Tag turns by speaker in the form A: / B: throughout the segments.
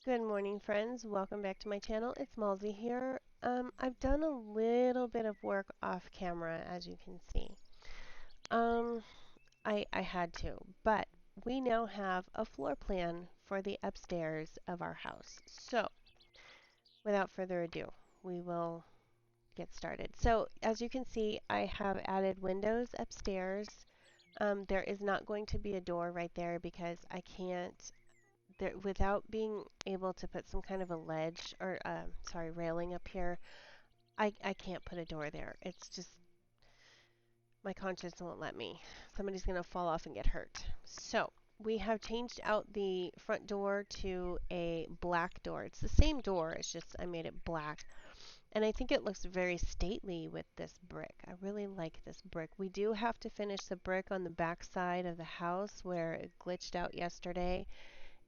A: Good morning, friends. Welcome back to my channel. It's Malzy here. I've done a little bit of work off camera, as you can see. Um, I had to, but we now have a floor plan for the upstairs of our house. So, without further ado, we will get started. So, as you can see, I have added windows upstairs. There is not going to be a door right there because I can't there, without being able to put some kind of a ledge or sorry, railing up here. I can't put a door there. It's just my conscience won't let me. Somebody's gonna fall off and get hurt. So we have changed out the front door to a black door. It's the same door, it's just I made it black. And I think it looks very stately with this brick. I really like this brick. We do have to finish the brick on the back side of the house where it glitched out yesterday.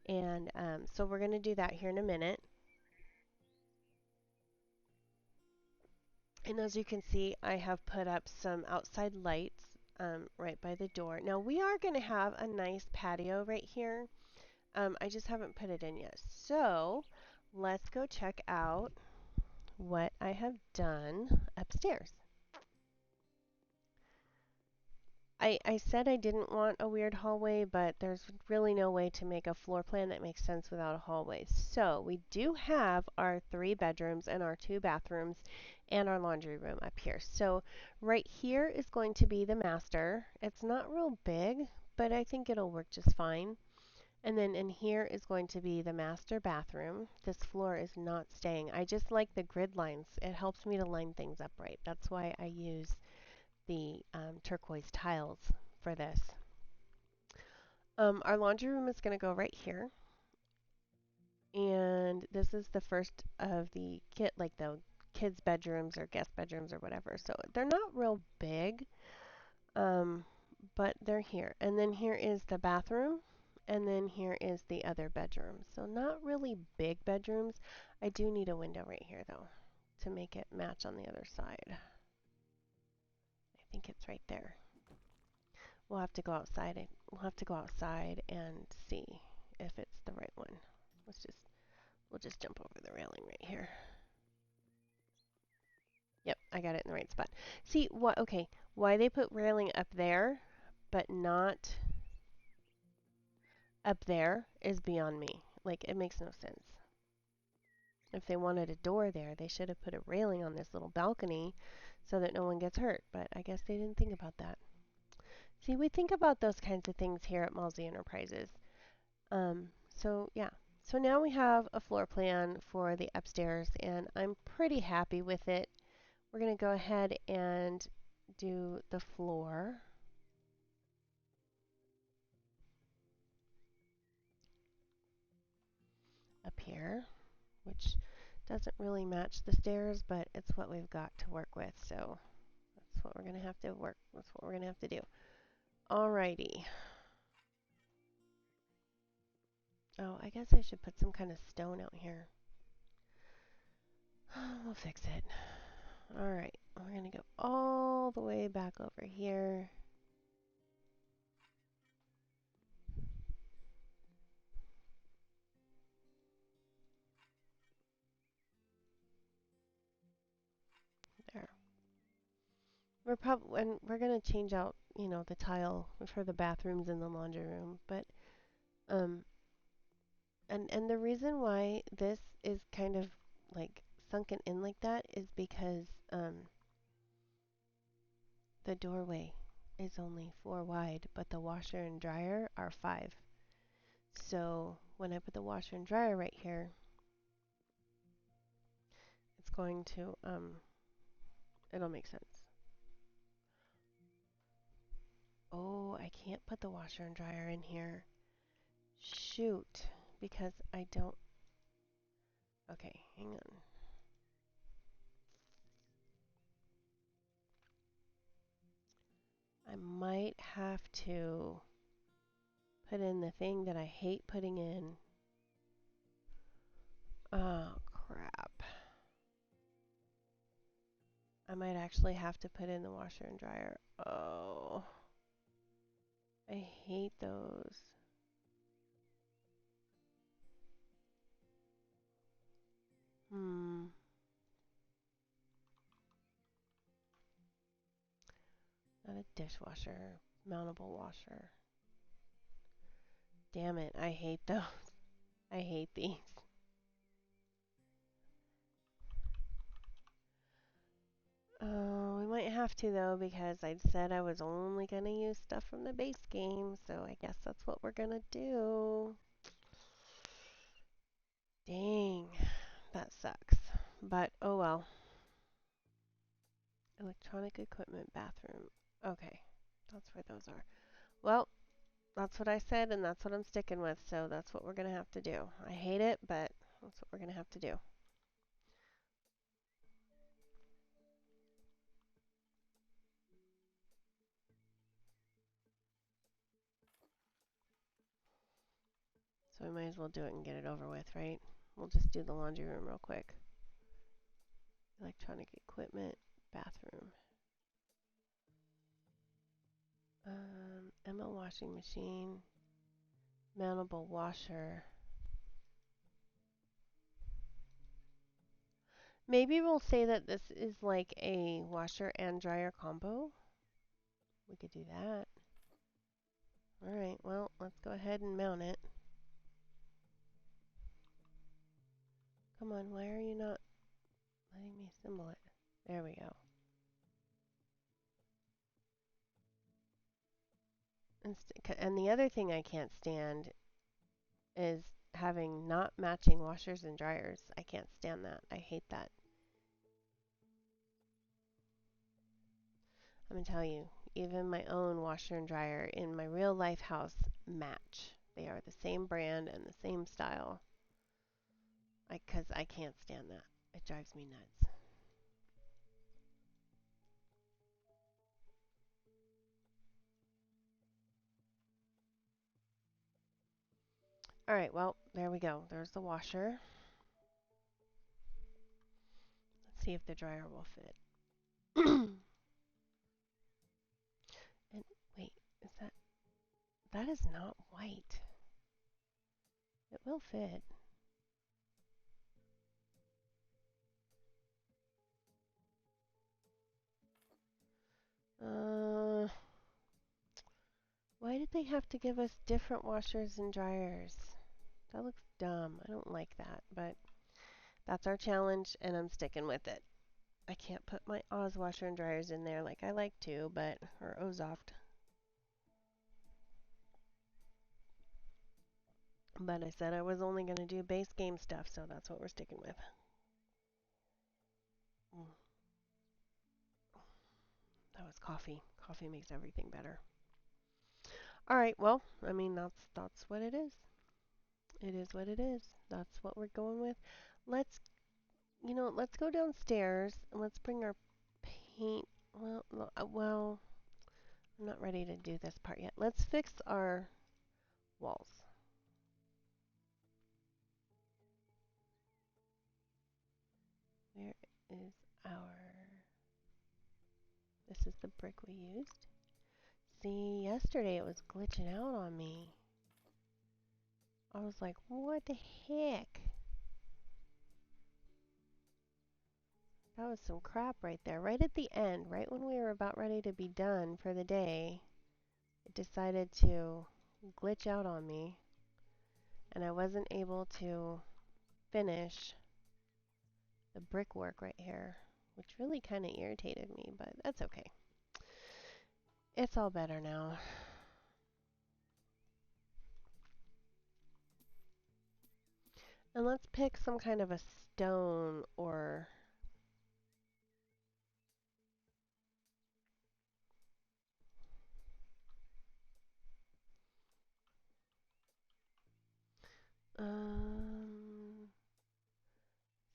A: And so we're going to do that here in a minute. And as you can see, I have put up some outside lights right by the door. Now we are going to have a nice patio right here. I just haven't put it in yet. So let's go check out what I have done upstairs. I said I didn't want a weird hallway, but there's really no way to make a floor plan that makes sense without a hallway. So we do have our 3 bedrooms and our 2 bathrooms and our laundry room up here. So right here is going to be the master. It's not real big, but I think it'll work just fine. And then in here is going to be the master bathroom. This floor is not staying. I just like the grid lines. It helps me to line things up right. That's why I use the turquoise tiles for this. Our laundry room is going to go right here. And this is the first of the like the kids' bedrooms or guest bedrooms or whatever. So they're not real big, um, but they're here. And then here is the bathroom. And then here is the other bedroom. So not really big bedrooms. I do need a window right here though to make it match on the other side. I think it's right there. We'll have to go outside. We'll have to go outside and see if it's the right one. We'll just jump over the railing right here. Yep, I got it in the right spot. See what? Okay, why they put railing up there, but not up there is beyond me. Like it makes no sense. If they wanted a door there, they should have put a railing on this little balcony so that no one gets hurt. But I guess they didn't think about that. See, we think about those kinds of things here at Malzy Enterprises. So yeah. So now we have a floor plan for the upstairs and I'm pretty happy with it. We're going to go ahead and do the floor up here, which doesn't really match the stairs, but it's what we've got to work with. So that's what we're going to have to work. That's what we're going to have to do. Alrighty. Oh, I guess I should put some kind of stone out here. We'll fix it. Alright, we're going to go all the way back over here. There. We're gonna change out, the tile for the bathrooms and the laundry room, but um, and the reason why this is kind of like sunken in like that is because the doorway is only 4 wide, but the washer and dryer are 5. So when I put the washer and dryer right here, it's going to it'll make sense. Oh, I can't put the washer and dryer in here. Shoot, because I don't. Okay, hang on. I might have to put in the thing that I hate putting in. Oh, crap. I might actually have to put in the washer and dryer. Oh, I hate those. a dishwasher, mountable washer. Damn it, I hate those. I hate these. We might have to though because I said I was only gonna use stuff from the base game, so I guess that's what we're gonna do. Dang, that sucks. But oh well. Electronic equipment bathroom. Okay, that's where those are. Well, that's what I said and that's what I'm sticking with, so that's what we're gonna have to do. I hate it, but that's what we're gonna have to do. So we might as well do it and get it over with, right? We'll just do the laundry room real quick. Electronic equipment, bathroom. Emma washing machine, mountable washer. Maybe we'll say that this is like a washer and dryer combo. We could do that. Alright, well, let's go ahead and mount it. Come on, why are you not letting me assemble it? There we go. And the other thing I can't stand is having not matching washers and dryers. I can't stand that. I hate that. I'm going to tell you, even my own washer and dryer in my real life house match. They are the same brand and the same style. Because I can't stand that. It drives me nuts. Alright, well, there we go. There's the washer. Let's see if the dryer will fit. And wait, is that is not white. It will fit. Why did they have to give us different washers and dryers? That looks dumb. I don't like that, but that's our challenge and I'm sticking with it. I can't put my Oz washer and dryers in there like I like to, or Ozoft. But I said I was only going to do base game stuff, so that's what we're sticking with. Mm. That was coffee. Coffee makes everything better. All right, well, I mean that's what it is. It is what it is. That's what we're going with. Let's let's go downstairs and let's bring our paint. Well, I'm not ready to do this part yet. Let's fix our walls. Where is our... This is the brick we used. See, yesterday it was glitching out on me. I was like, what the heck? That was some crap right there. Right at the end, right when we were about ready to be done for the day, it decided to glitch out on me. And I wasn't able to finish the brickwork right here, which really kind of irritated me, but that's okay. It's all better now. And let's pick some kind of a stone or...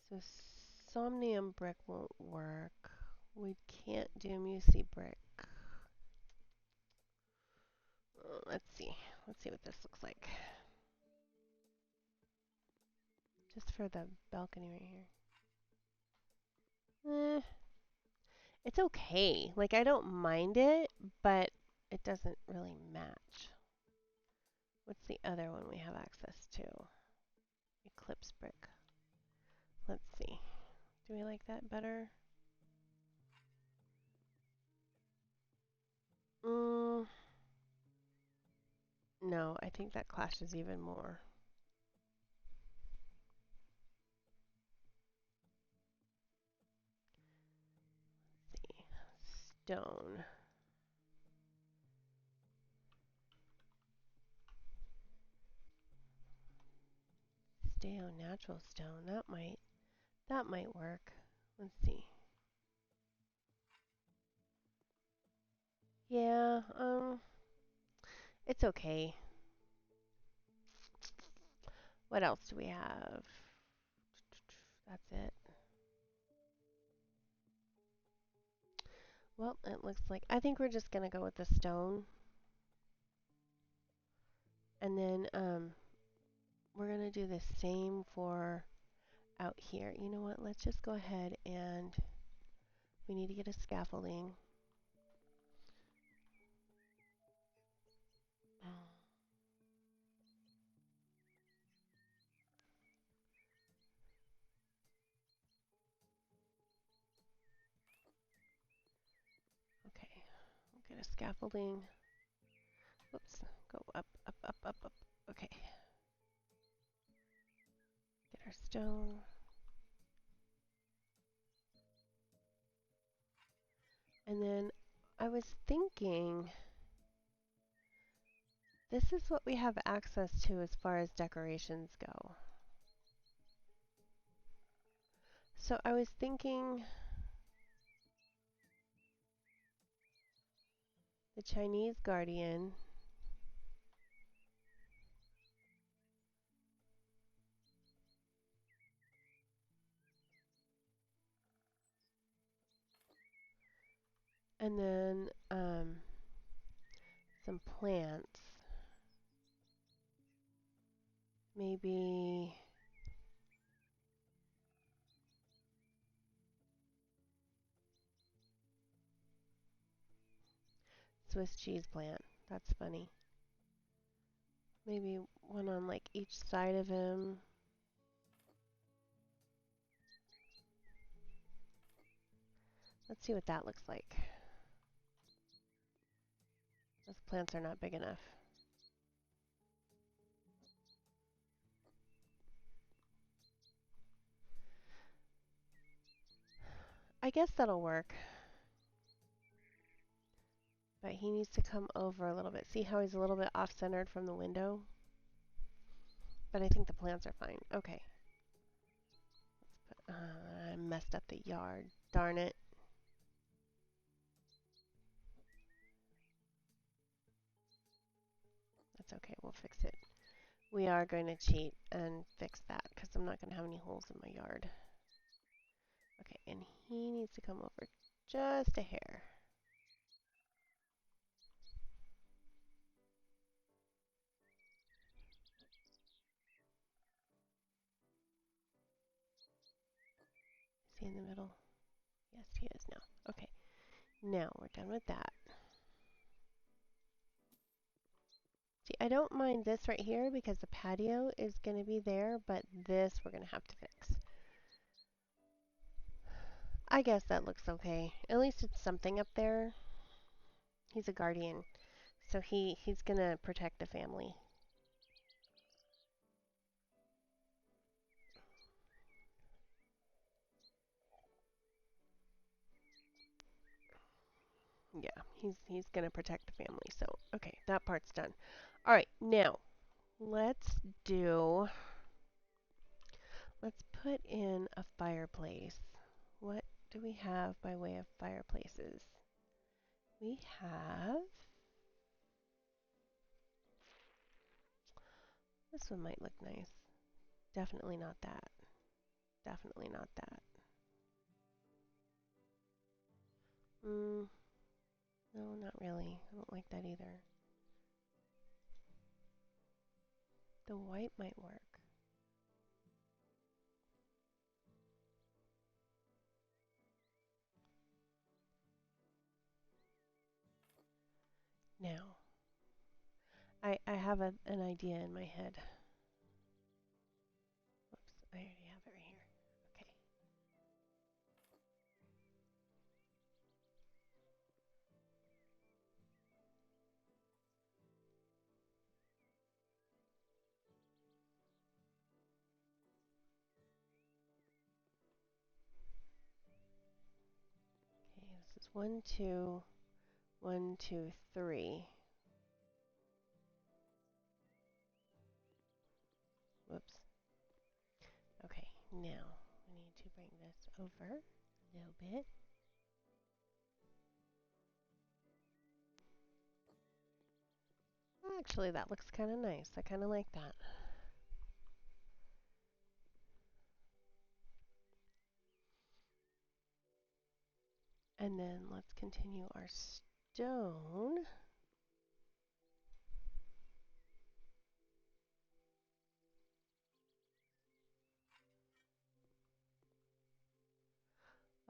A: So Somnium brick won't work. We can't do Musi brick. Let's see. Let's see what this looks like. Just for the balcony right here. It's okay. Like, I don't mind it, but it doesn't really match. What's the other one we have access to? Eclipse brick. Let's see. Do we like that better? Mm, no, I think that clashes even more. Let's see. Stone. Stay on natural stone. That might work. Let's see. Yeah, it's okay. What else do we have? That's it. Well, it looks like I think we're just gonna go with the stone. And then we're gonna do the same for out here. You know what? Let's just go ahead and we need to get a scaffolding. Okay, we'll get a scaffolding. Whoops, go up, up, up, up, up. Okay, get our stone. And then I was thinking, this is what we have access to as far as decorations go. So I was thinking the Chinese Guardian. And then some plants. Maybe Swiss cheese plant. That's funny. Maybe one on like each side of him. Let's see what that looks like. Those plants are not big enough. I guess that'll work. But he needs to come over a little bit. See how he's a little bit off-centered from the window? But I think the plants are fine. Okay. I messed up the yard. Darn it. That's okay. We'll fix it. We are going to cheat and fix that because I'm not going to have any holes in my yard. Okay, and he needs to come over just a hair. Is he in the middle? Yes, he is now. Okay, now we're done with that. See, I don't mind this right here because the patio is going to be there, but this we're going to have to fix. I guess that looks okay. At least it's something up there. He's a guardian, so he's going to protect the family. Yeah, he's going to protect the family. So, okay, that part's done. All right, now let's do let's put in a fireplace. What do we have by way of fireplaces? We have this one might look nice. Definitely not that. Definitely not that. No, not really. I don't like that either. The white might work. Now, I have an idea in my head. Whoops, I already have it right here. Okay. 1, 2, 1, 2, 3. Whoops. Okay, now we need to bring this over a little bit. Actually, that looks kind of nice. I kind of like that. And then let's continue our stone.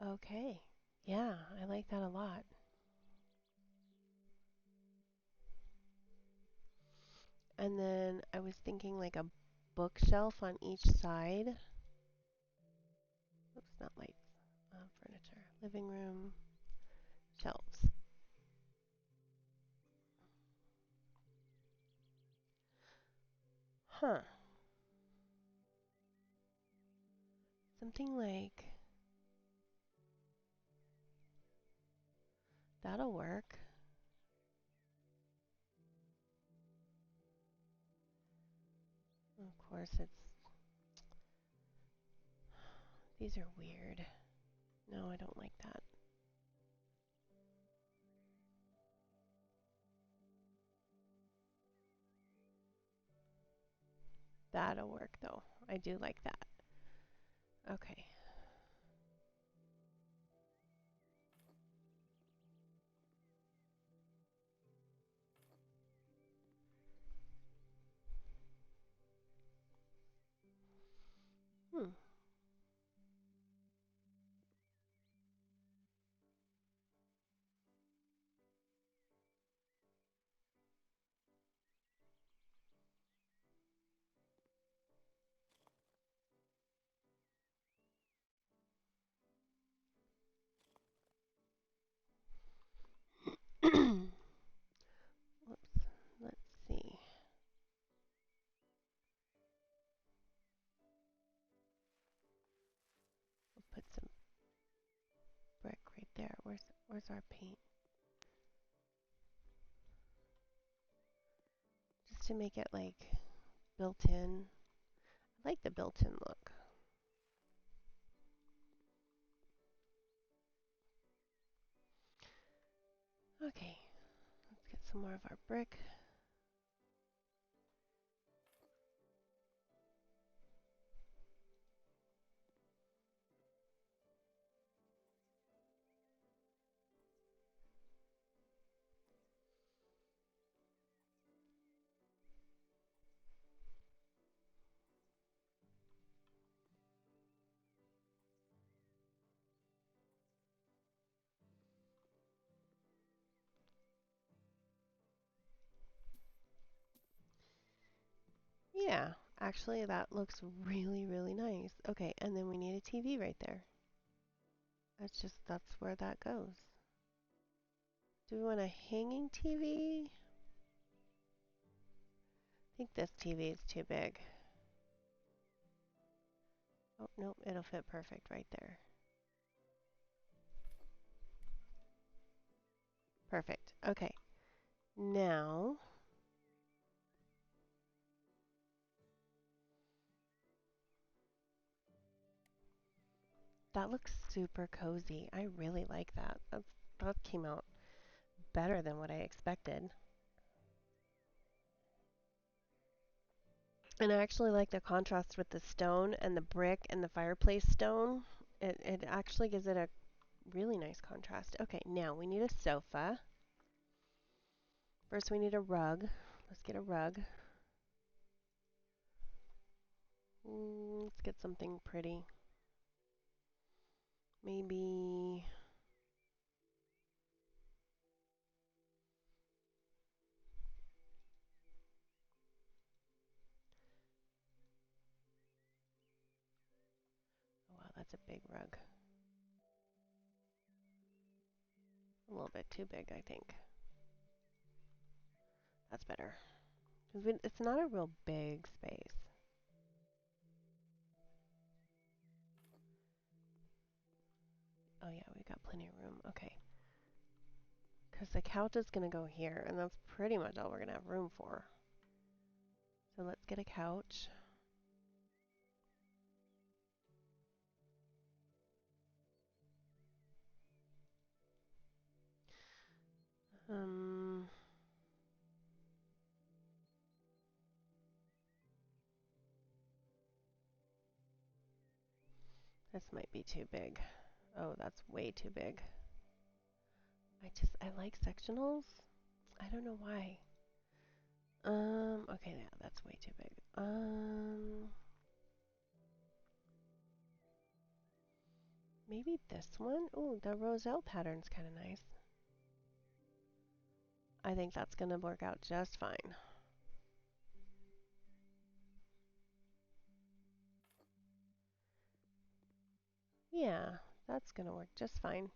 A: Okay. Yeah, I like that a lot. And then I was thinking like a bookshelf on each side. Oops, not lights. Furniture. Living room. Shelves. Huh. Something like that'll work. Of course, these are weird. No, I don't like that. That'll work though. I do like that. Okay. Hmm. Whoops. Let's see. We'll put some brick right there. Where's our paint? Just to make it like built in. I like the built-in look. Okay. Let's get some more of our brick. Yeah, actually that looks really, really nice. Okay, and then we need a TV right there. That's where that goes. Do we want a hanging TV? I think this TV is too big. Oh, nope, it'll fit perfect right there. Perfect. Okay. Now, that looks super cozy. I really like that. That came out better than what I expected. And I actually like the contrast with the stone and the brick and the fireplace stone. It actually gives it a really nice contrast. Okay, now we need a sofa. First we need a rug. Let's get a rug. Let's get something pretty. Maybe... Oh wow, that's a big rug. A little bit too big, I think. That's better. It's not a real big space. Oh yeah, we've got plenty of room. Okay. Because the couch is going to go here, and that's pretty much all we're going to have room for. So let's get a couch. Um, this might be too big. Oh, that's way too big. I like sectionals. I don't know why. Okay, yeah, that's way too big. Maybe this one? Ooh, the roselle pattern's kind of nice. I think that's going to work out just fine. Yeah, that's going to work just fine.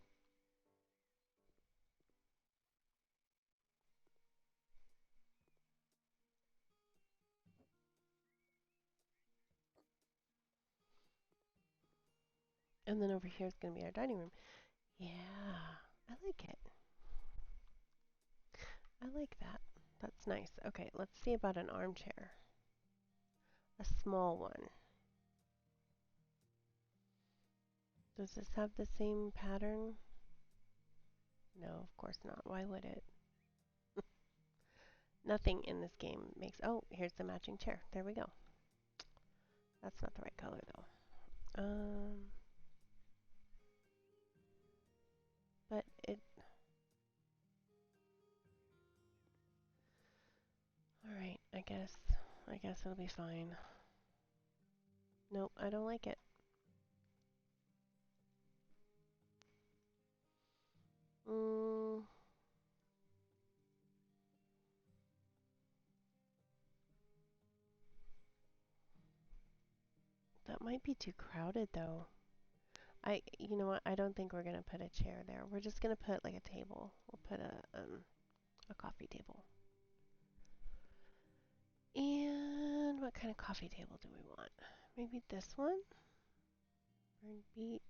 A: And then over here is going to be our dining room. Yeah, I like it. I like that. That's nice. Okay, let's see about an armchair. A small one. Does this have the same pattern? No, of course not. Why would it? Nothing in this game makes... Oh, here's the matching chair. There we go. That's not the right color, though. But it... Alright, I guess it'll be fine. Nope, I don't like it. Mm, that might be too crowded, though. You know what? I don't think we're gonna put a chair there. We're just gonna put like a table. We'll put a coffee table. And what kind of coffee table do we want? Maybe this one? Burn Beach.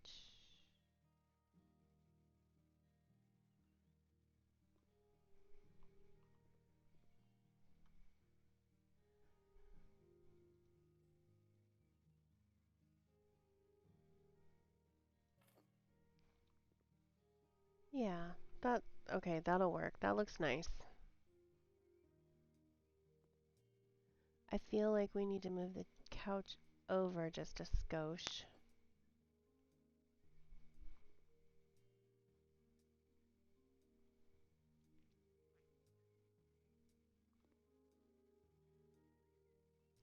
A: Yeah, okay, that'll work. That looks nice. I feel like we need to move the couch over just a skosh.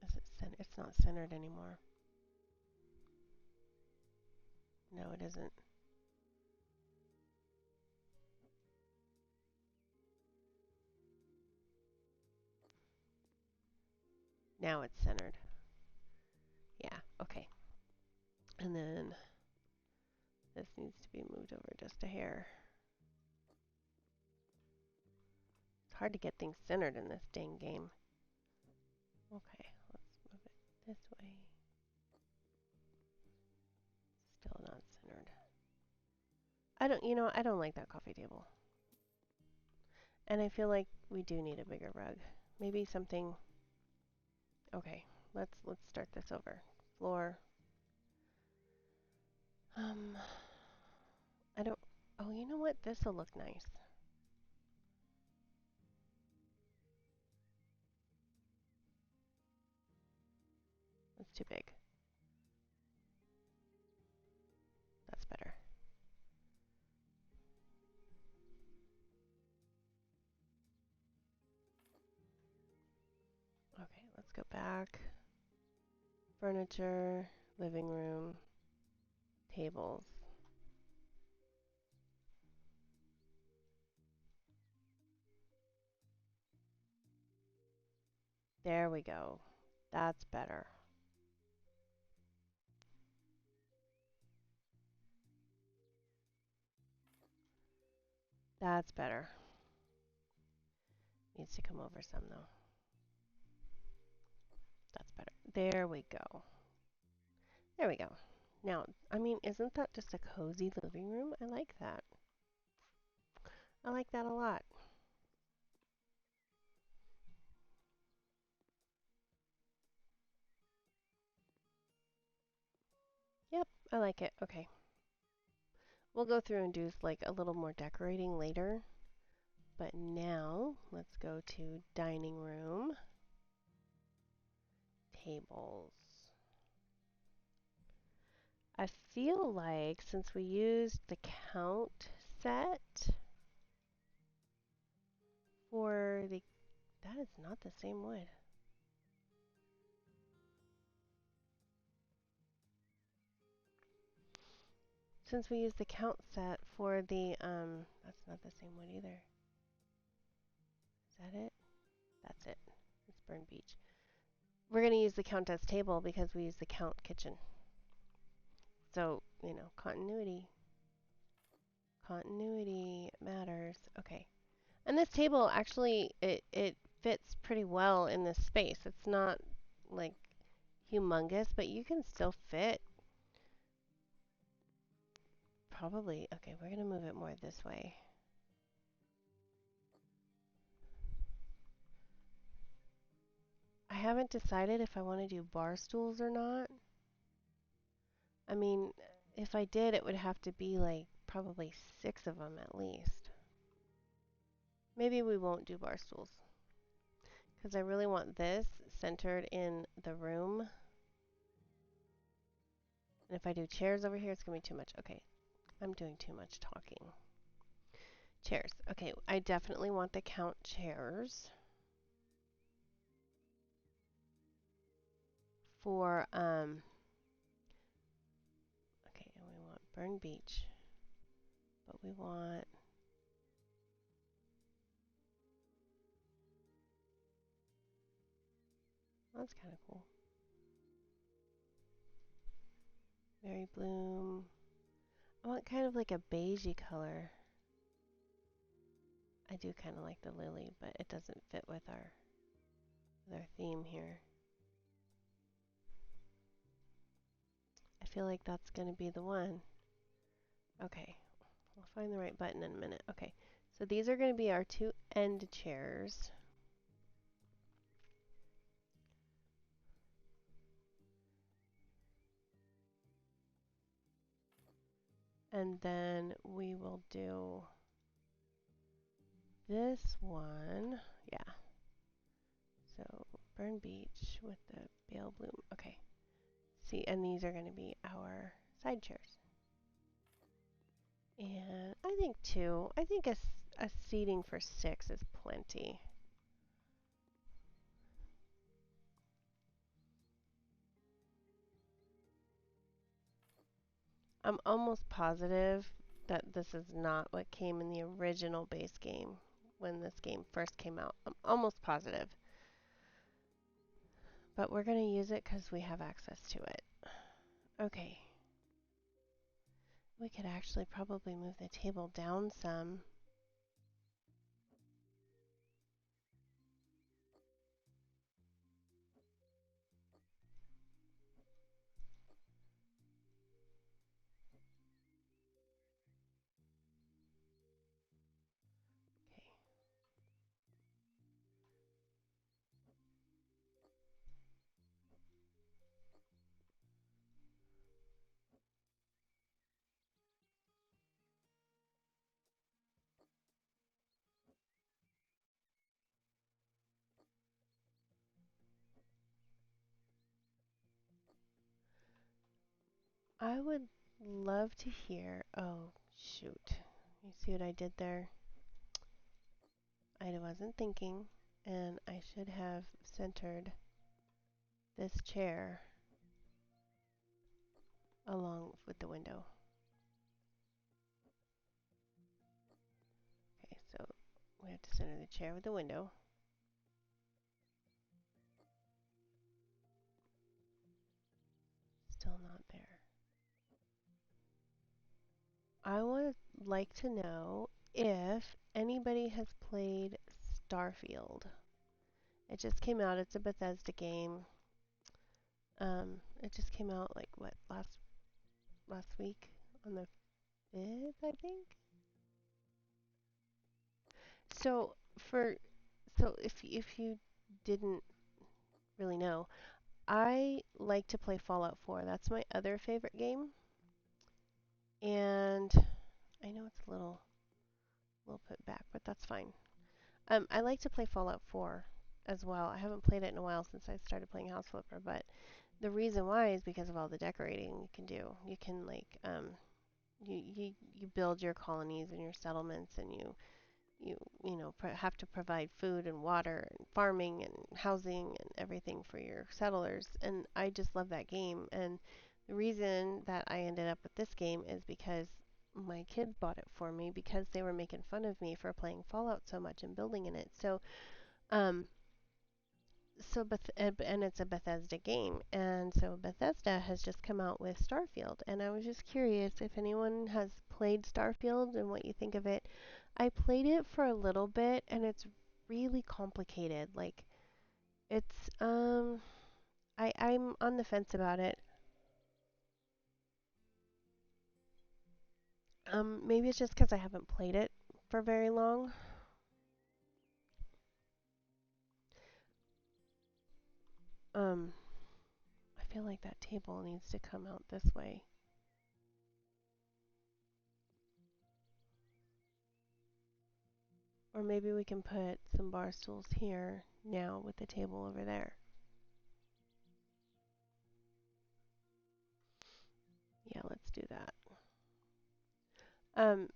A: Is it it's not centered anymore. No, it isn't. Now it's centered. Yeah, okay. And then this needs to be moved over just a hair. It's hard to get things centered in this dang game. Okay, let's move it this way. Still not centered. I don't like that coffee table. And I feel like we do need a bigger rug. Maybe something. Okay, let's start this over. Floor. Um, I don't. Oh, you know what? This'll look nice. That's too big. That's better. Okay, let's go back. Furniture, living room, tables. There we go. That's better. That's better. Needs to come over some though. That's better. There we go. There we go. Now, I mean, isn't that just a cozy living room? I like that. I like that a lot. Yep, I like it. Okay. We'll go through and do like a little more decorating later. But now, let's go to dining room, tables. I feel like since we used the count set for the, that is not the same wood. Since we used the count set for the, that's not the same wood either. Is that it? That's it. It's Burn Beach. We're going to use the count as table because we use the count kitchen. So, you know, continuity. Continuity matters. Okay. And this table actually, it fits pretty well in this space. It's not like humongous, but you can still fit probably. Okay, we're going to move it more this way. I haven't decided if I want to do bar stools or not. I mean, if I did, it would have to be like probably 6 of them at least. Maybe we won't do bar stools because I really want this centered in the room. And if I do chairs over here, it's going to be too much. Okay, I'm doing too much talking. Chairs. Okay, I definitely want the count chairs for, okay, and we want Burn Beach, but we want, that's kind of cool. Mary Bloom. I want kind of like a beigey color. I do kind of like the lily, but it doesn't fit with our theme here. I feel like that's going to be the one. Okay, I'll find the right button in a minute. Okay, so these are going to be our 2 end chairs. And then we will do this one. Yeah. So Burn Beach with the Bale Bloom. Okay. See, and these are going to be our side chairs. And I think 2. I think a seating for 6 is plenty. I'm almost positive that this is not what came in the original base game when this game first came out. I'm almost positive. But we're going to use it because we have access to it. Okay. We could actually probably move the table down some. Okay. I would love to hear. Oh, shoot. You see what I did there? I wasn't thinking, and I should have centered this chair along with the window. Okay, so we have to center the chair with the window. Still not there. I would like to know if anybody has played Starfield. It just came out. It's a Bethesda game. It just came out like what last week on the 5th, I think. So for if you didn't really know, I like to play Fallout 4. That's my other favorite game. And I know it's a little bit back, but that's fine. I like to play Fallout 4 as well. I haven't played it in a while since I started playing House Flipper, but the reason why is because of all the decorating you can do. You can you build your colonies and your settlements, and you you know have to provide food and water and farming and housing and everything for your settlers, and I just love that game. And the reason that I ended up with this game is because my kids bought it for me because they were making fun of me for playing Fallout so much and building in it. Um and it's a Bethesda game, and so Bethesda has just come out with Starfield, and I was just curious if anyone has played Starfield and what you think of it. I played it for a little bit, and it's really complicated. Like it's I'm on the fence about it. Maybe it's just because I haven't played it for very long. Um, I feel like that table needs to come out this way. Or maybe we can put some bar stools here now with the table over there. Yeah, let's do that. Um,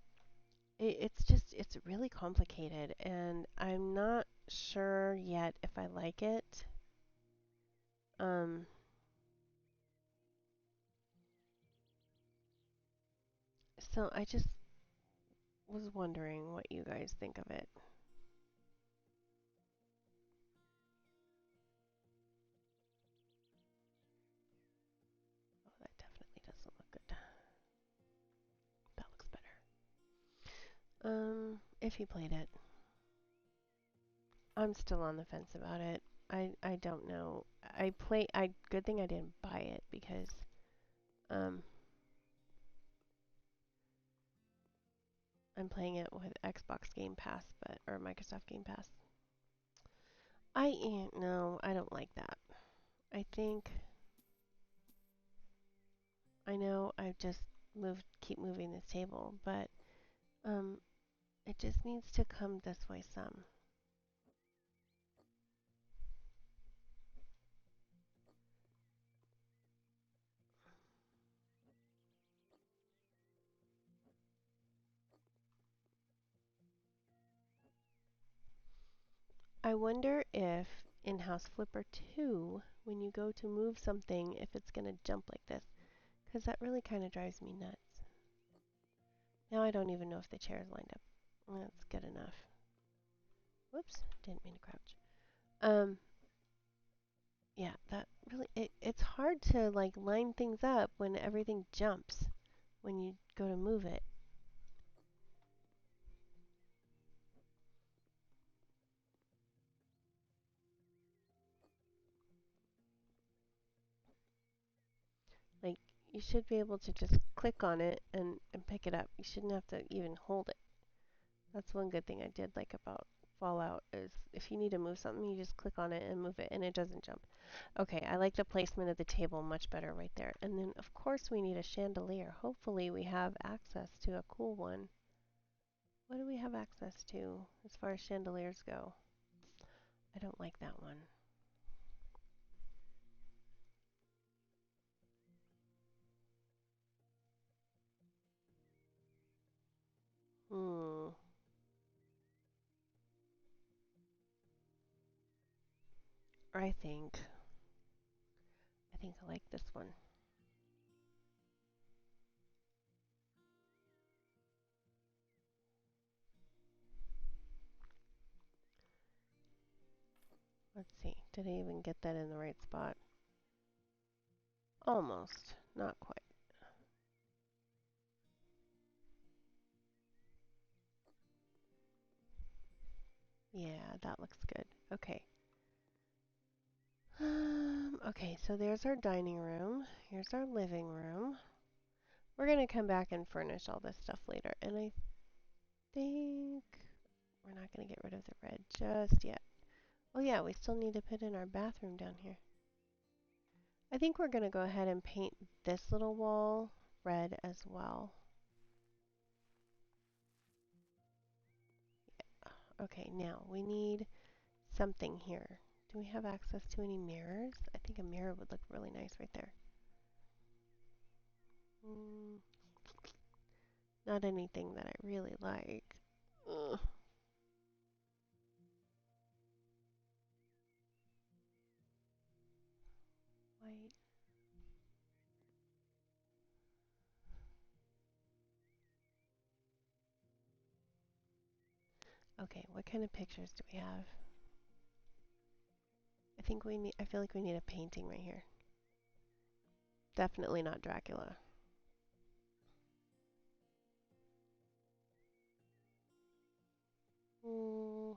A: it's really complicated, and I'm not sure yet if I like it. Um, so I just was wondering what you guys think of it. Oh, that definitely doesn't look good. That looks better. If you played it, I'm still on the fence about it. I don't know. Good thing I didn't buy it because um I'm playing it with Xbox Game Pass, but or Microsoft Game Pass. No, I don't like that. I think I know I've just keep moving this table, but um, it just needs to come this way some. I wonder if in House Flipper 2, when you go to move something, if it's going to jump like this, because that really kind of drives me nuts. Now I don't even know if the chair is lined up. That's good enough. Whoops, didn't mean to crouch. Um, yeah, that really, it's hard to like line things up when everything jumps when you go to move it. Like, you should be able to just click on it and pick it up. You shouldn't have to even hold it. That's one good thing I did like about Fallout is if you need to move something, you just click on it and move it and it doesn't jump. Okay, I like the placement of the table much better right there. And then of course we need a chandelier. Hopefully we have access to a cool one. What do we have access to as far as chandeliers go? I don't like that one. Hmm. I think I like this one. Let's see. Did I even get that in the right spot? Almost. Not quite. Yeah, that looks good. Okay. Okay, so there's our dining room. Here's our living room. We're gonna come back and furnish all this stuff later. And I think We're not going to get rid of the red just yet. Oh yeah, we still need to put in our bathroom down here. I think we're going to go ahead and paint this little wall red as well. Okay, now we need something here. Do we have access to any mirrors? I think a mirror would look really nice right there. Not anything that I really like. Ugh. White. Okay, what kind of pictures do we have? I feel like we need a painting right here. Definitely not Dracula. Mm,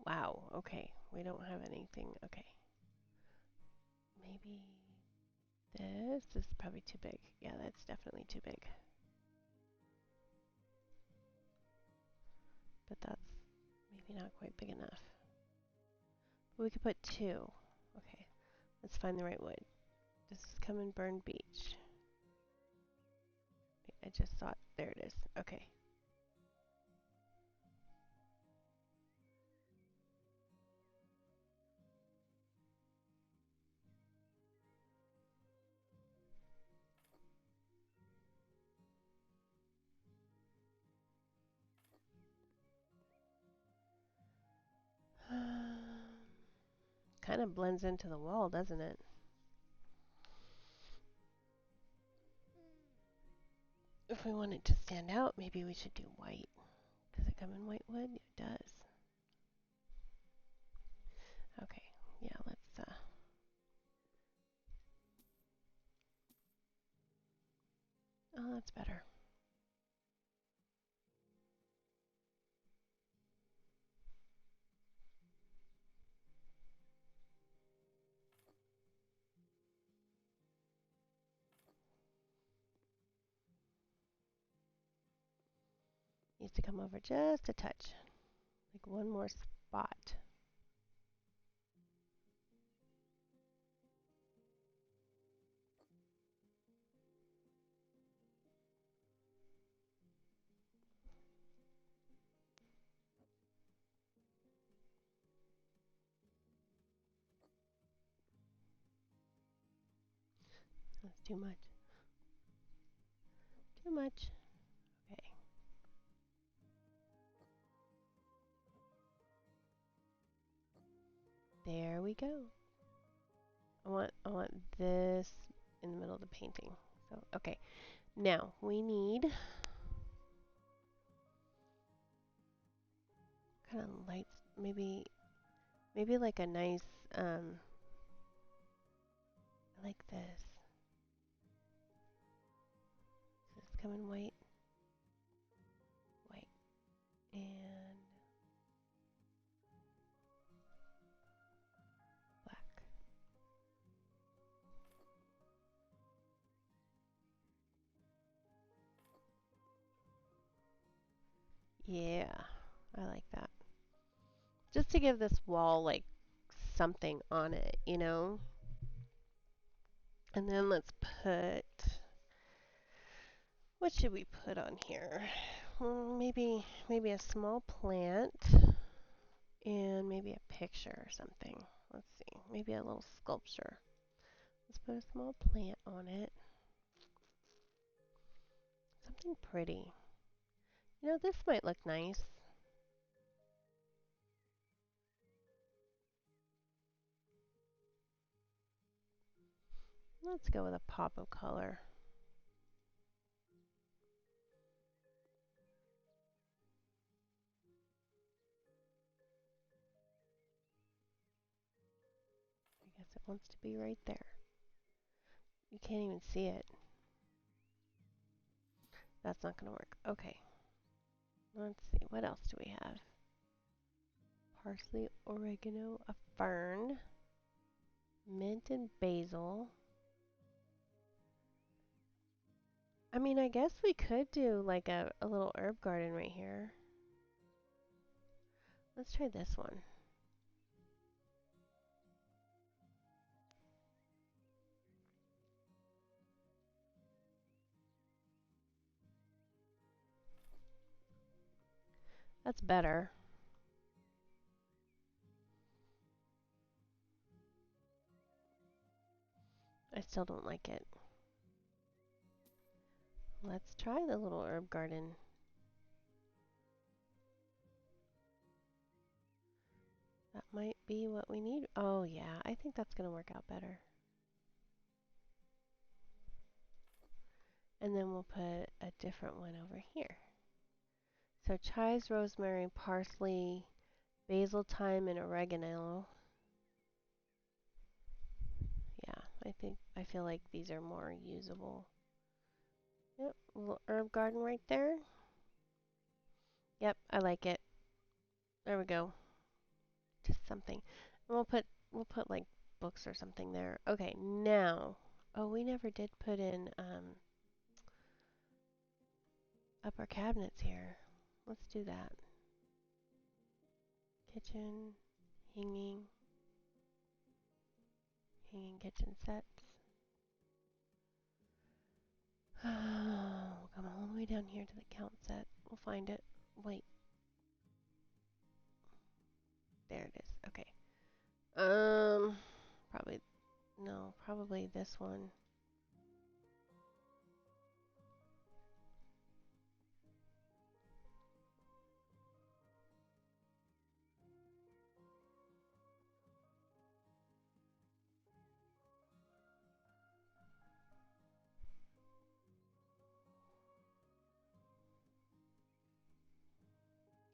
A: wow, okay. We don't have anything. Okay. Maybe this is probably too big. Yeah, that's definitely too big. But that's maybe not quite big enough. But we could put two. Okay, let's find the right wood. This is come in Burned Beach. I just saw it. There it is. Okay. Kind of blends into the wall, doesn't it? If we want it to stand out, maybe we should do white. Does it come in white wood? It does. Okay, yeah, oh, that's better. Needs to come over just a touch. Like one more spot. That's too much. Too much. Okay. There we go. I want this in the middle of the painting. So, okay. Now, we need kind of lights, maybe like a nice I like this. Does this come in white? White and black. Yeah, I like that. Just to give this wall like something on it, you know? And then let's put, what should we put on here? Well, maybe a small plant and maybe a picture or something. Let's see, maybe a little sculpture. Let's put a small plant on it. Something pretty. You know, this might look nice. Let's go with a pop of color. I guess it wants to be right there. You can't even see it. That's not going to work. Okay. Let's see. What else do we have? Parsley, oregano, a fern, mint and basil. I mean, I guess we could do like a little herb garden right here. Let's try this one. That's better. I still don't like it. Let's try the little herb garden. That might be what we need. Oh yeah, I think that's going to work out better. And then we'll put a different one over here. So chives, rosemary, parsley, basil, thyme, and oregano. Yeah, I feel like these are more usable. Yep, a little herb garden right there. Yep, I like it. There we go. Just something. And we'll put like books or something there. Okay, now. Oh, we never did put in upper cabinets here. Let's do that. Kitchen, hanging, hanging kitchen sets. We'll come all the way down here to the count set. We'll find it. Wait, there it is. Okay. Probably no, probably this one.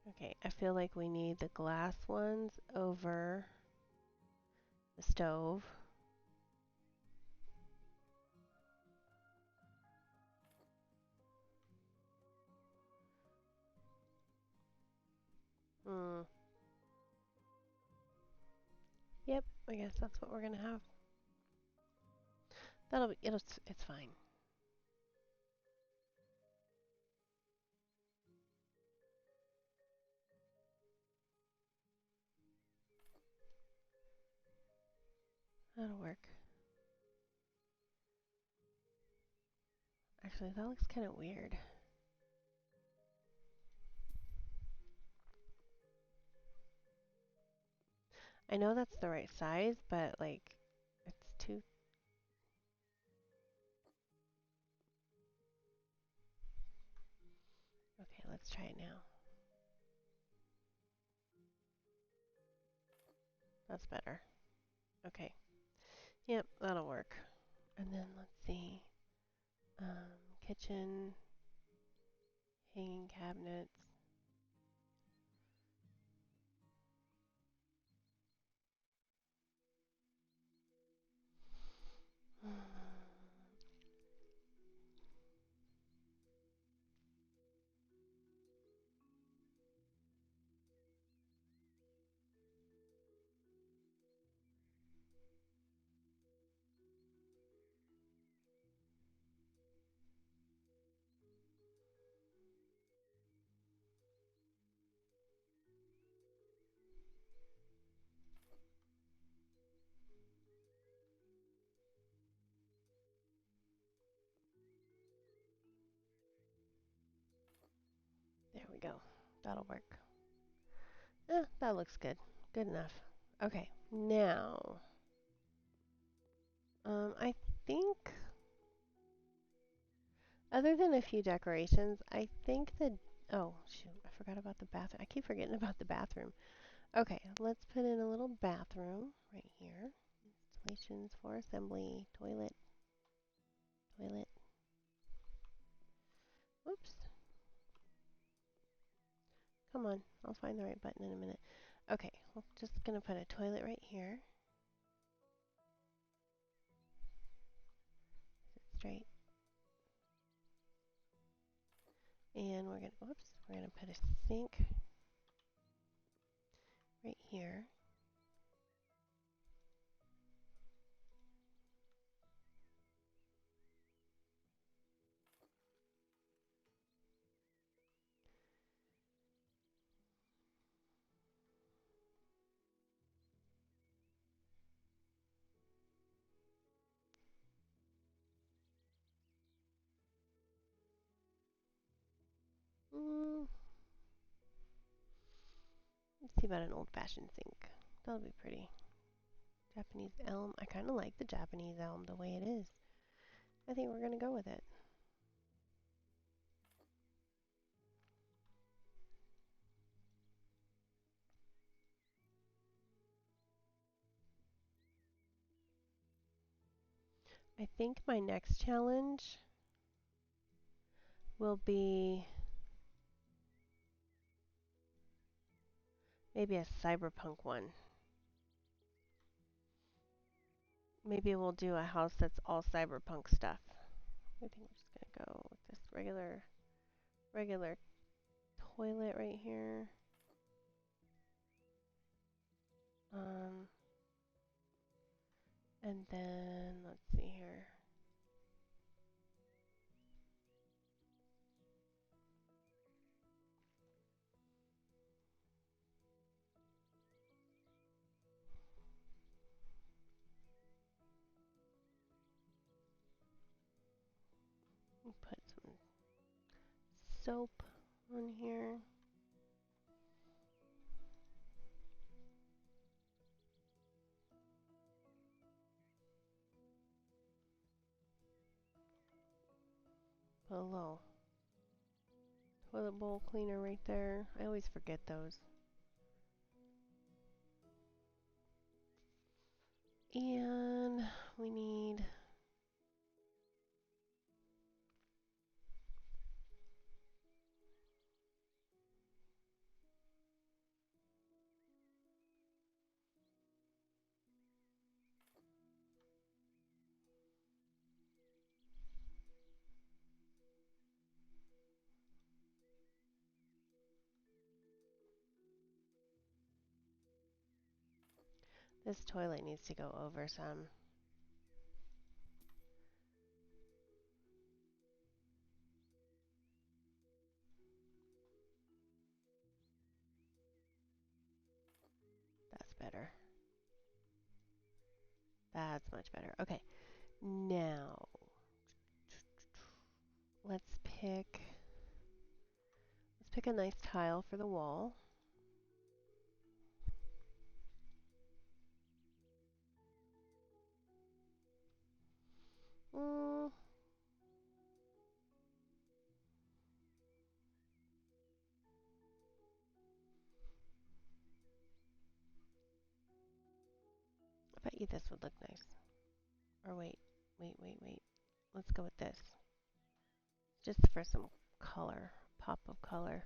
A: Okay, I feel like we need the glass ones over the stove. Hmm. Yep, I guess that's what we're gonna have. It's fine. That'll work. Actually, that looks kind of weird. I know that's the right size, but like, it's too. Okay, let's try it now. That's better. Okay. Yep, that'll work. And then let's see. Kitchen, hanging cabinets. There we go. That'll work. That looks good. Good enough. Okay, now, I think, other than a few decorations, I think the, oh, shoot, I forgot about the bathroom. I keep forgetting about the bathroom. Okay, let's put in a little bathroom right here. Installations for assembly, toilet. toilet. Whoops. Come on, I'll find the right button in a minute. Okay, we're just gonna put a toilet right here. Straight. And we're gonna put a sink right here. Mm, let's see about an old-fashioned sink. That'll be pretty. Japanese elm. I kind of like the Japanese elm the way it is. I think we're gonna go with it. I think my next challenge will be maybe a cyberpunk one. Maybe we'll do a house that's all cyberpunk stuff. I think we're just gonna go with this regular toilet right here. Um, and then let's see here. Put some soap on here. Put a little toilet bowl cleaner right there. I always forget those. And we need this toilet needs to go over some. That's better. That's much better. Okay. Now let's pick a nice tile for the wall. Mm, I bet you this would look nice. Or wait. Let's go with this. Just for some color, pop of color.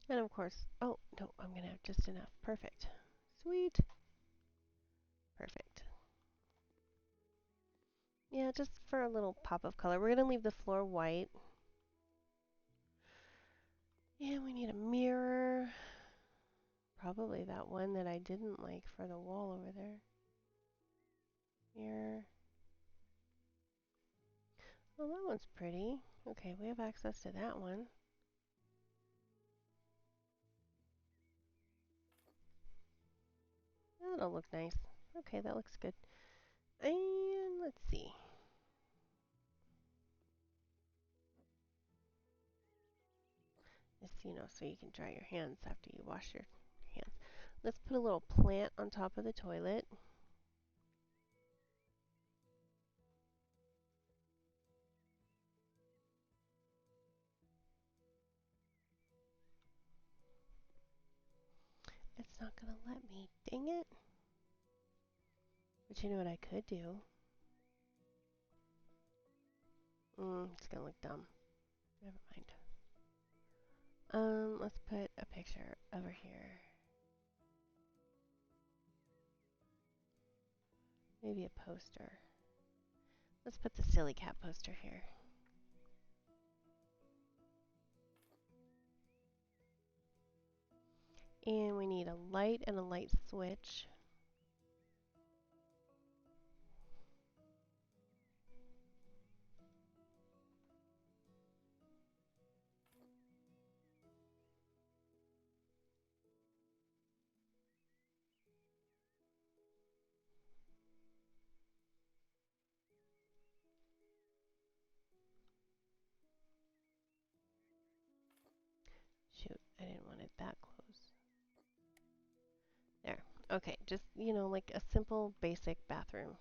A: And of course, oh, no, I'm going to have just enough. Perfect. Sweet. Perfect. Yeah, just for a little pop of color. We're going to leave the floor white. And we need a mirror. Probably that one that I didn't like for the wall over there. Mirror. Oh, that one's pretty. Okay, we have access to that one. That'll look nice. Okay, that looks good. And let's see. Just, so you can dry your hands after you wash your hands. Let's put a little plant on top of the toilet. It's not gonna let me. Dang it. But you know what I could do? It's gonna look dumb. Never mind. Let's put a picture over here. Maybe a poster. Let's put the silly cat poster here. And we need a light and a light switch. Shoot, I didn't want it that close. There. Okay, just, like a simple, basic bathroom.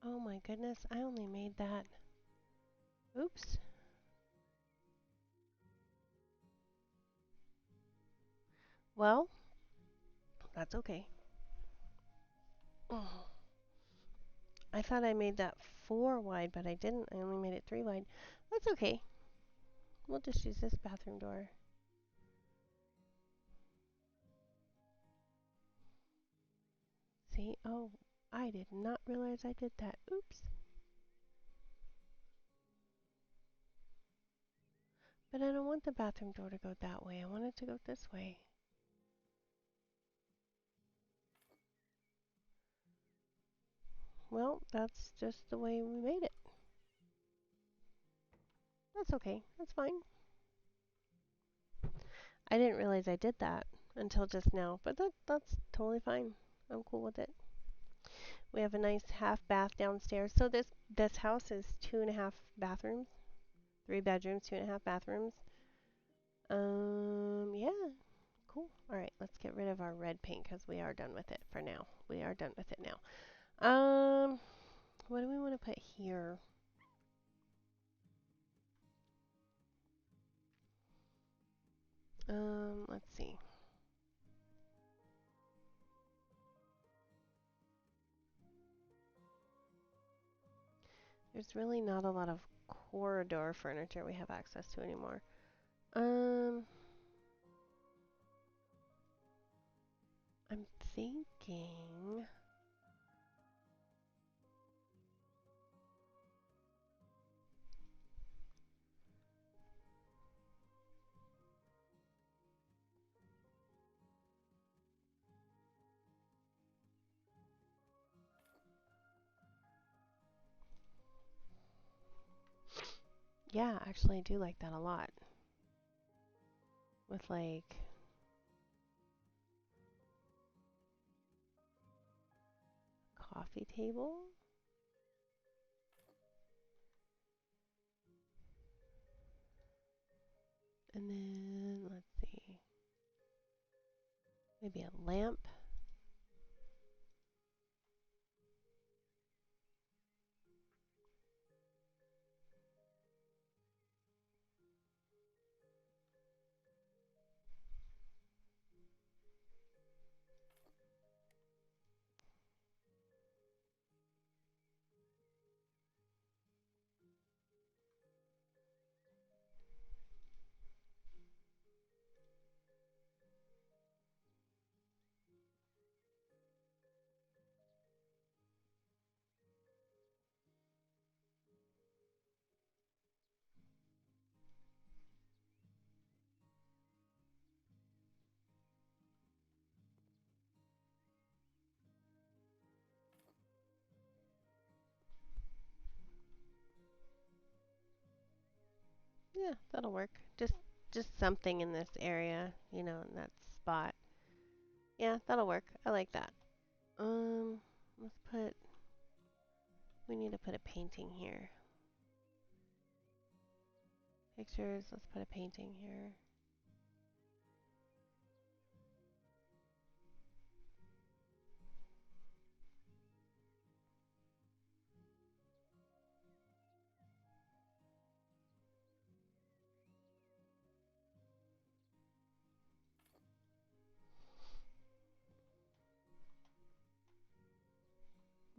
A: Oh my goodness, I only made that. Oops. Well, that's okay. Oh, I thought I made that 4 wide, but I didn't. I only made it 3 wide. That's okay. We'll just use this bathroom door. See? Oh, I did not realize I did that. Oops. But I don't want the bathroom door to go that way. I want it to go this way. Well, that's just the way we made it. That's okay. That's fine. I didn't realize I did that until just now, but that's totally fine. I'm cool with it. We have a nice half bath downstairs. So this house is 2.5 bathrooms, 3 bedrooms, 2.5 bathrooms. Yeah, cool. All right, let's get rid of our red paint because we are done with it for now. We are done with it now. What do we want to put here? Let's see. There's really not a lot of corridor furniture we have access to anymore. I'm thinking. Yeah, actually, I do like that a lot. With like coffee table. And then let's see. Maybe a lamp. Yeah, that'll work. Just something in this area, you know, in that spot. Yeah, that'll work. I like that. Um, let's put. We need to put a painting here. Pictures. Let's put a painting here.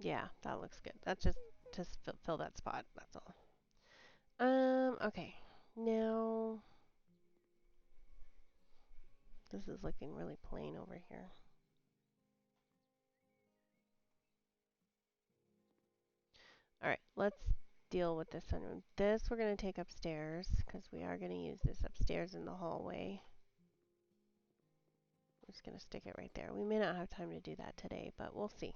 A: Yeah, that looks good. That's just to fill that spot. That's all. Okay. Now this is looking really plain over here. All right, let's deal with this sunroom. This we're going to take upstairs because we are going to use this upstairs in the hallway. I'm just going to stick it right there. We may not have time to do that today, but we'll see.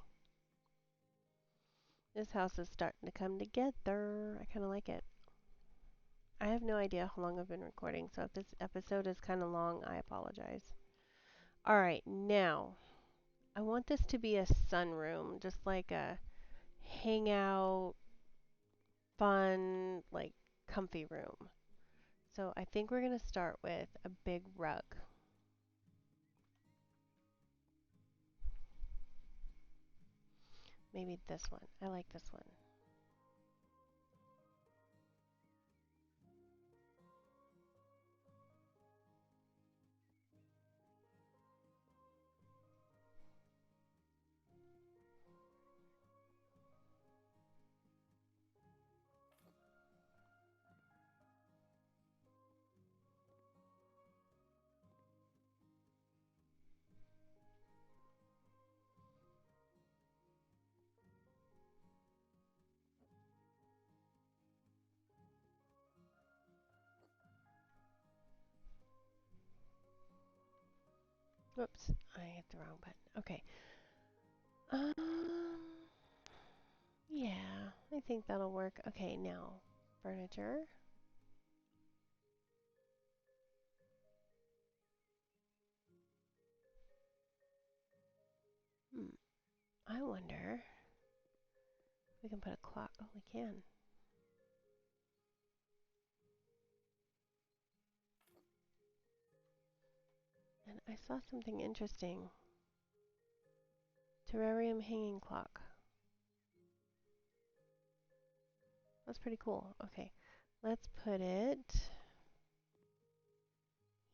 A: This house is starting to come together. I kind of like it. I have no idea how long I've been recording, so if this episode is kind of long, I apologize. All right, now I want this to be a sunroom, just like a hangout, fun, like comfy room. So I think we're going to start with a big rug. Maybe this one. I like this one. Whoops, I hit the wrong button. Okay. Um, yeah, I think that'll work. Okay, now furniture. Hmm. I wonder if we can put a clock. Oh, we can. And I saw something interesting. Terrarium hanging clock. That's pretty cool. Okay, let's put it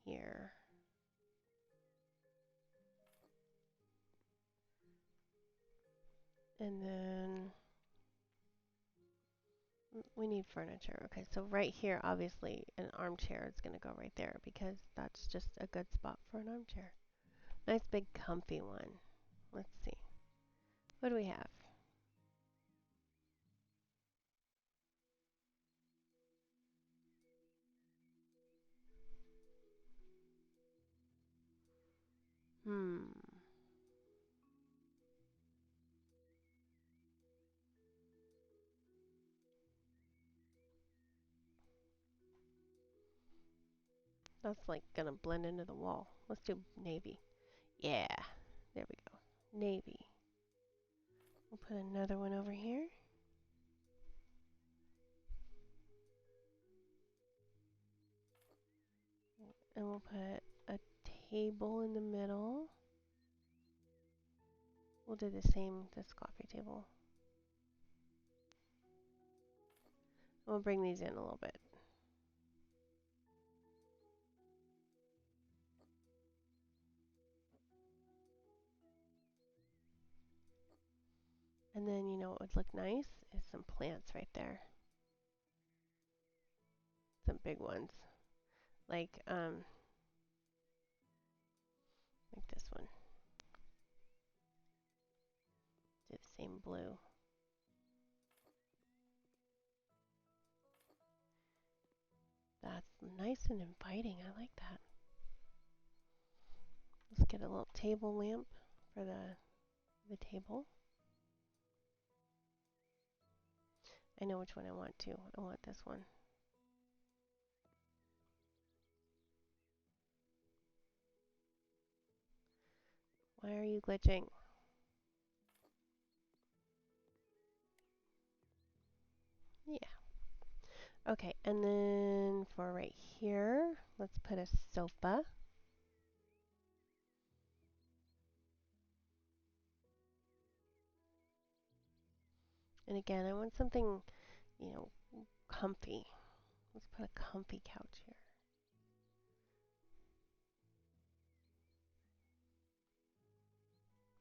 A: here. And then we need furniture. Okay, so right here, obviously, an armchair is going to go right there because that's just a good spot for an armchair. Nice big comfy one. Let's see. What do we have? Hmm. That's like gonna blend into the wall. Let's do navy. Yeah. There we go. Navy. We'll put another one over here. And we'll put a table in the middle. We'll do the same, this coffee table. We'll bring these in a little bit. And then, you know what would look nice is some plants right there. Some big ones. Like this one. Do the same blue. That's nice and inviting. I like that. Let's get a little table lamp for the table. I know which one I want too. I want this one. Why are you glitching? Yeah. Okay, and then for right here, let's put a sofa. And again, I want something, you know, comfy. Let's put a comfy couch here.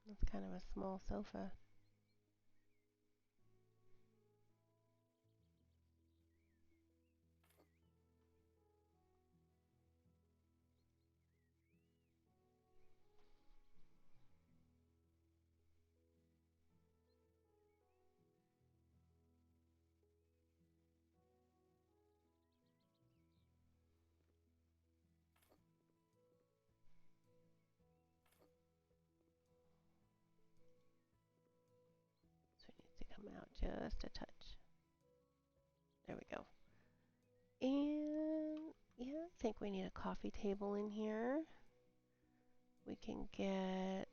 A: That's kind of a small sofa. So it needs to come out just a touch. There we go. And yeah, I think we need a coffee table in here. We can get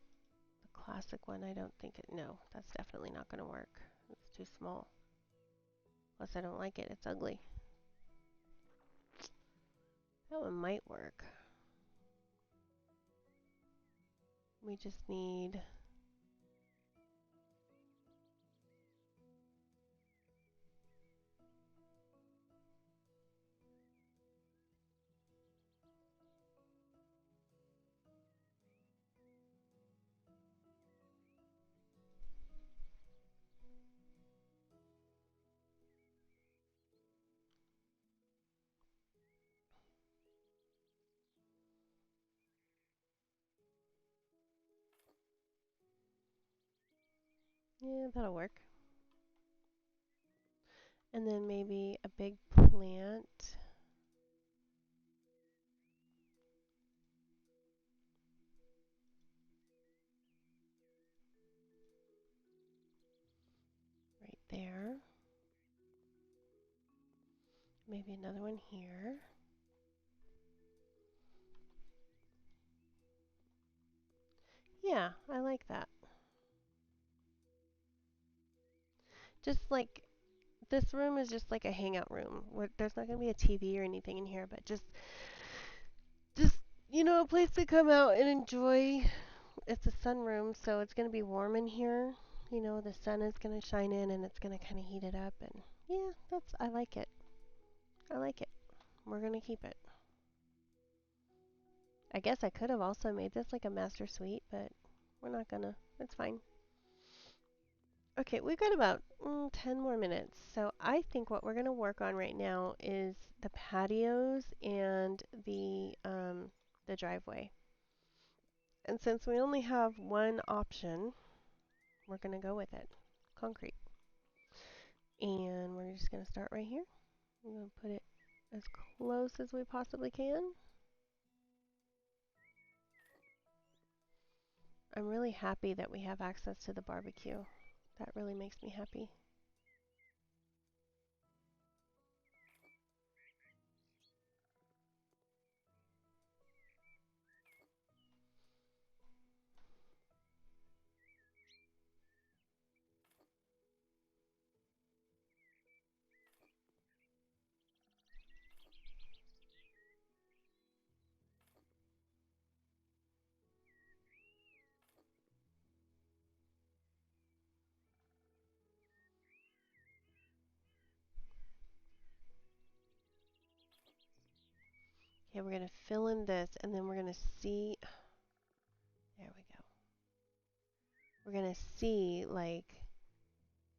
A: the classic one. I don't think it, no, that's definitely not going to work. It's too small. Plus I don't like it, it's ugly. That one might work. We just need, yeah, that'll work. And then maybe a big plant. Right there. Maybe another one here. Yeah, I like that. Just like this room is just like a hangout room. There's not going to be a TV or anything in here, but just a place to come out and enjoy. It's a sunroom, so it's going to be warm in here. The sun is going to shine in and it's going to kind of heat it up and yeah, I like it. I like it. We're going to keep it. I guess I could have also made this like a master suite, but we're not gonna. It's fine. Okay, we've got about 10 more minutes. So I think what we're going to work on right now is the patios and the driveway. And since we only have one option, we're going to go with it. Concrete. And we're just going to start right here. We're going to put it as close as we possibly can. I'm really happy that we have access to the barbecue. That really makes me happy. Okay, we're going to fill in this and then we're going to see. There we go. We're going to see like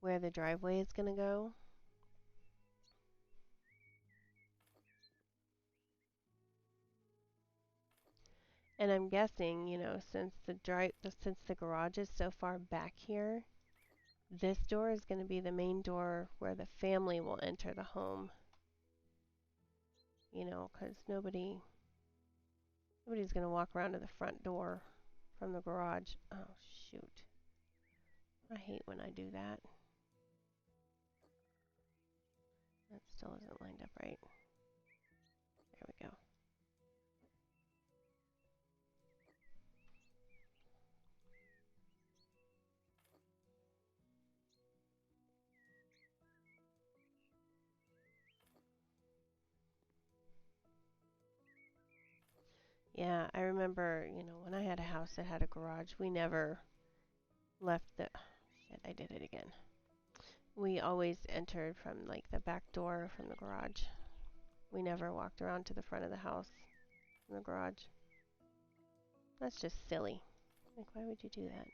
A: where the driveway is going to go. And I'm guessing, since the garage is so far back here, this door is going to be the main door where the family will enter the home. Because nobody's going to walk around to the front door from the garage. Oh, shoot. I hate when I do that. That still isn't lined up right. There we go. Yeah, I remember, when I had a house that had a garage, we never left the. Shit, I did it again. We always entered from like the back door from the garage. We never walked around to the front of the house from the garage. That's just silly. Like, why would you do that?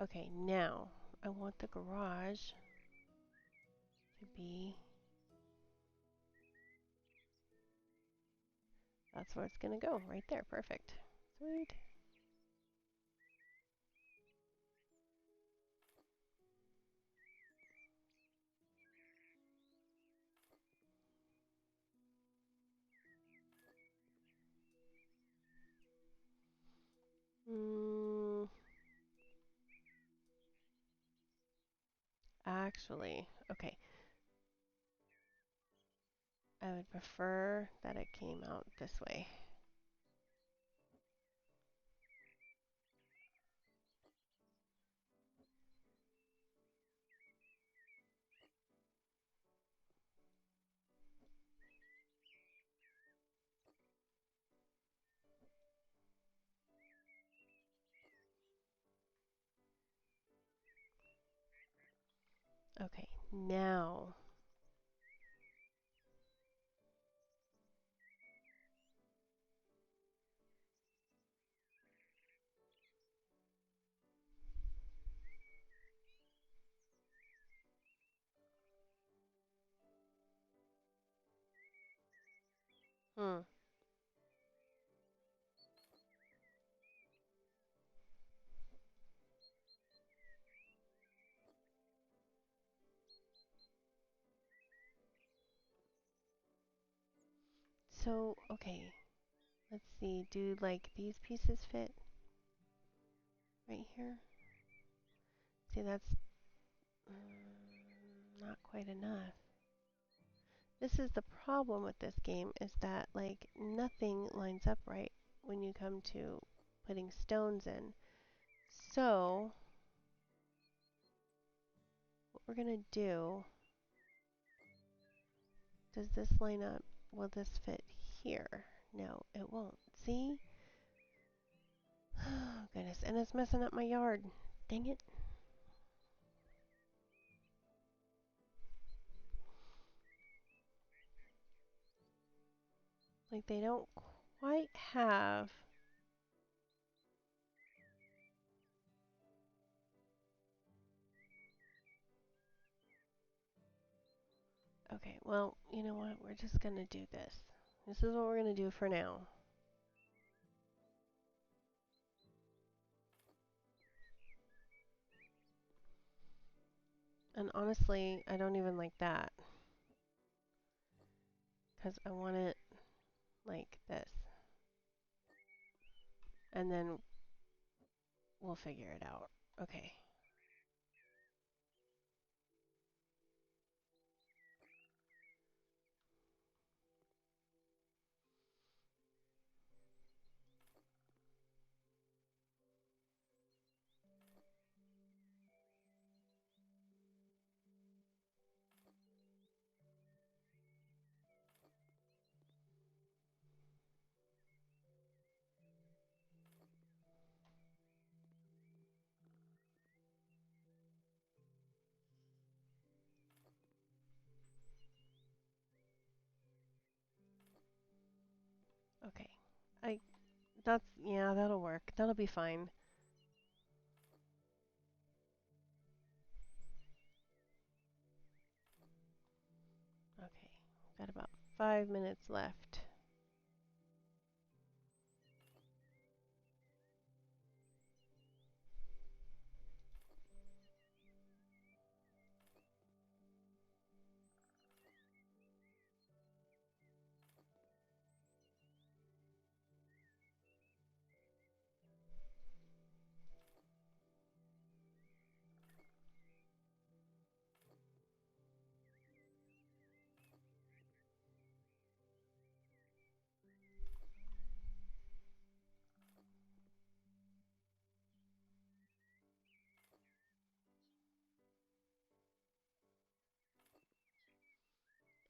A: Okay, now I want the garage to be. That's where it's gonna go, right there. Perfect. Sweet. Mm, actually, okay. I would prefer that it came out this way. Okay, now. Hmm. So, okay. Let's see. Do like these pieces fit right here? See, that's not quite enough. This is the problem with this game is that like nothing lines up right when you come to putting stones in. So, what we're gonna do, does this line up? Will this fit here? No, it won't. See? Oh, goodness. And it's messing up my yard. Dang it. Like they don't quite have. Okay, well, you know what? We're just gonna do this. This is what we're gonna do for now. And honestly, I don't even like that. Because I want it like this. And then we'll figure it out. Okay. Okay. I yeah, that'll work. That'll be fine. Okay. Got about 5 minutes left.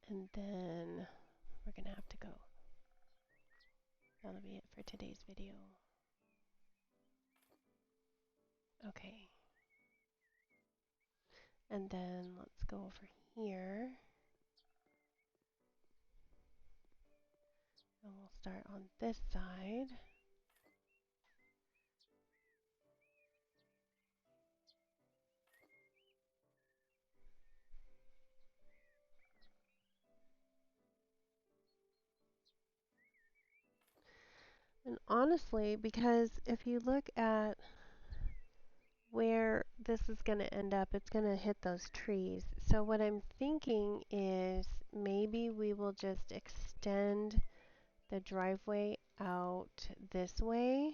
A: And then we're going to have to go. That'll be it for today's video. Okay. And then let's go over here. And we'll start on this side. And honestly, because if you look at where this is going to end up, it's going to hit those trees. So what I'm thinking is maybe we will just extend the driveway out this way.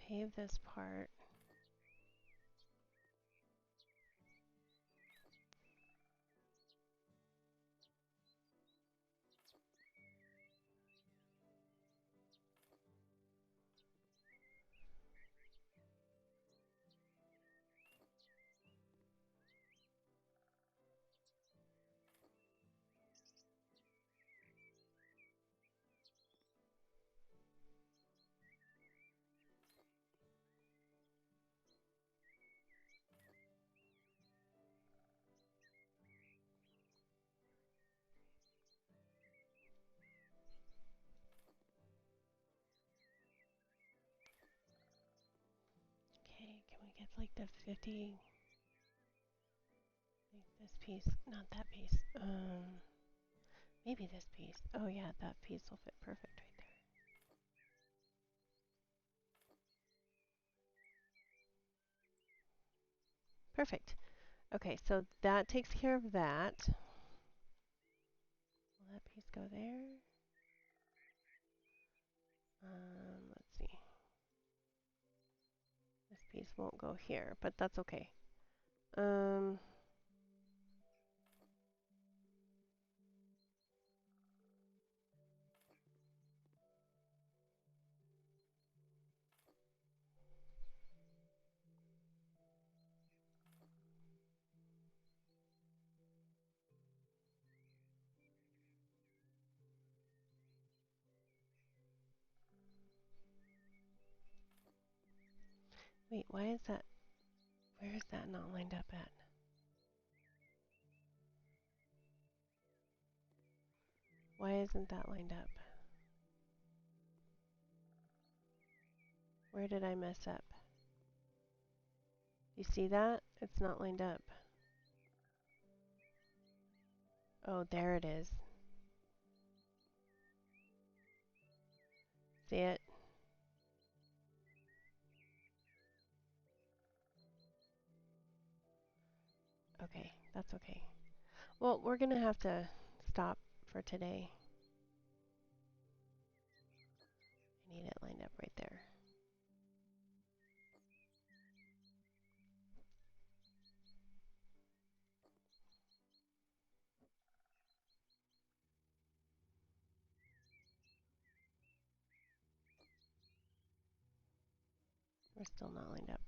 A: Pave this part. Okay, can we get like the 50, like this piece, not that piece. Maybe this piece. Oh yeah, that piece will fit perfect right there. Perfect. Okay, so that takes care of that. Will that piece go there? Let's see. This piece won't go here, but that's okay. Um, Wait, why is that? Where is that not lined up at? Why isn't that lined up? Where did I mess up? You see that? It's not lined up. Oh, there it is. See it? Okay, that's okay. Well, we're gonna have to stop for today. I need it lined up right there. We're still not lined up.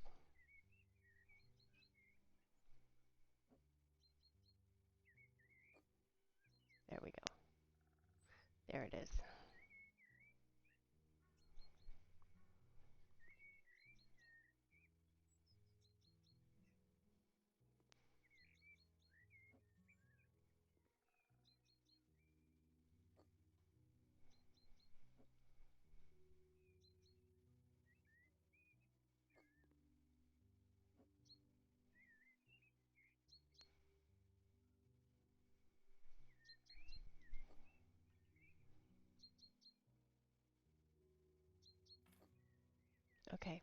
A: There we go. There it is. Okay.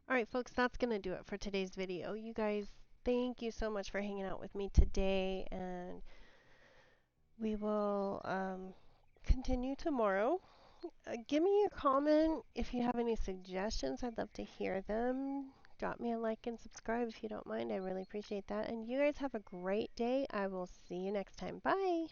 A: Alright folks, that's going to do it for today's video. You guys, thank you so much for hanging out with me today, and we will continue tomorrow. Give me a comment if you have any suggestions. I'd love to hear them. Drop me a like and subscribe if you don't mind. I really appreciate that. And you guys have a great day. I will see you next time. Bye.